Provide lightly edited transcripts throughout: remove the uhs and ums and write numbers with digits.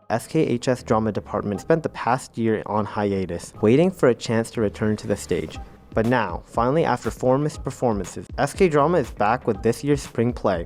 SKHS drama department spent the past year on hiatus, waiting for a chance to return to the stage. But now, finally after 4 missed performances, SK Drama is back with this year's spring play.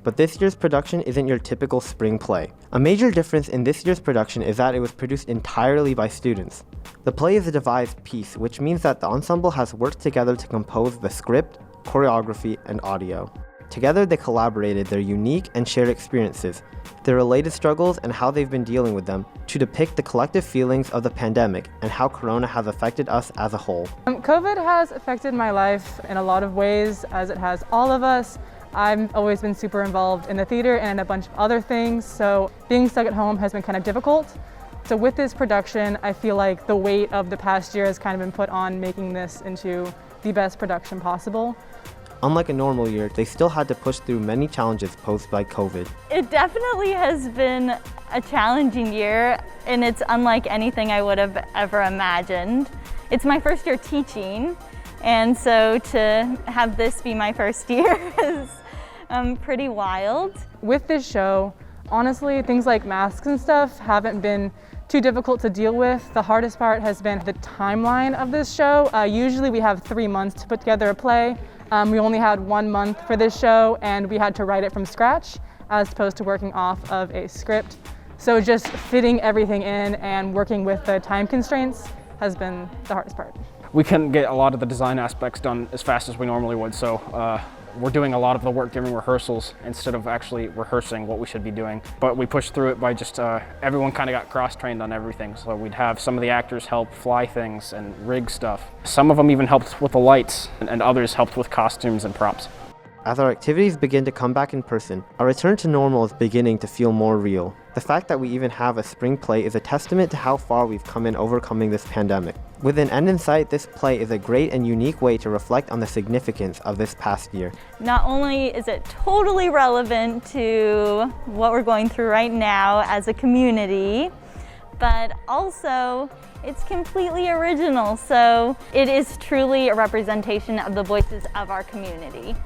But this year's production isn't your typical spring play. A major difference in this year's production is that it was produced entirely by students. The play is a devised piece, which means that the ensemble has worked together to compose the script, choreography, and audio. Together they collaborated their unique and shared experiences, their related struggles and how they've been dealing with them, to depict the collective feelings of the pandemic and how Corona has affected us as a whole. COVID has affected my life in a lot of ways, as it has all of us. I've always been super involved in the theater and a bunch of other things, so being stuck at home has been kind of difficult. So with this production, I feel like the weight of the past year has kind of been put on making this into the best production possible. Unlike a normal year, they still had to push through many challenges posed by COVID. It definitely has been a challenging year, and it's unlike anything I would have ever imagined. It's my first year teaching, and so to have this be my first year is pretty wild. With this show, honestly, things like masks and stuff haven't been too difficult to deal with. The hardest part has been the timeline of this show. Usually we have 3 months to put together a play. We only had 1 month for this show, and we had to write it from scratch as opposed to working off of a script. So just fitting everything in and working with the time constraints has been the hardest part. We couldn't get a lot of the design aspects done as fast as we normally would, so we're doing a lot of the work during rehearsals instead of actually rehearsing what we should be doing. But we pushed through it by just, everyone kind of got cross-trained on everything. So we'd have some of the actors help fly things and rig stuff. Some of them even helped with the lights, and others helped with costumes and props. As our activities begin to come back in person, our return to normal is beginning to feel more real. The fact that we even have a spring play is a testament to how far we've come in overcoming this pandemic. With an end in sight, this play is a great and unique way to reflect on the significance of this past year. Not only is it totally relevant to what we're going through right now as a community, but also it's completely original, so it is truly a representation of the voices of our community.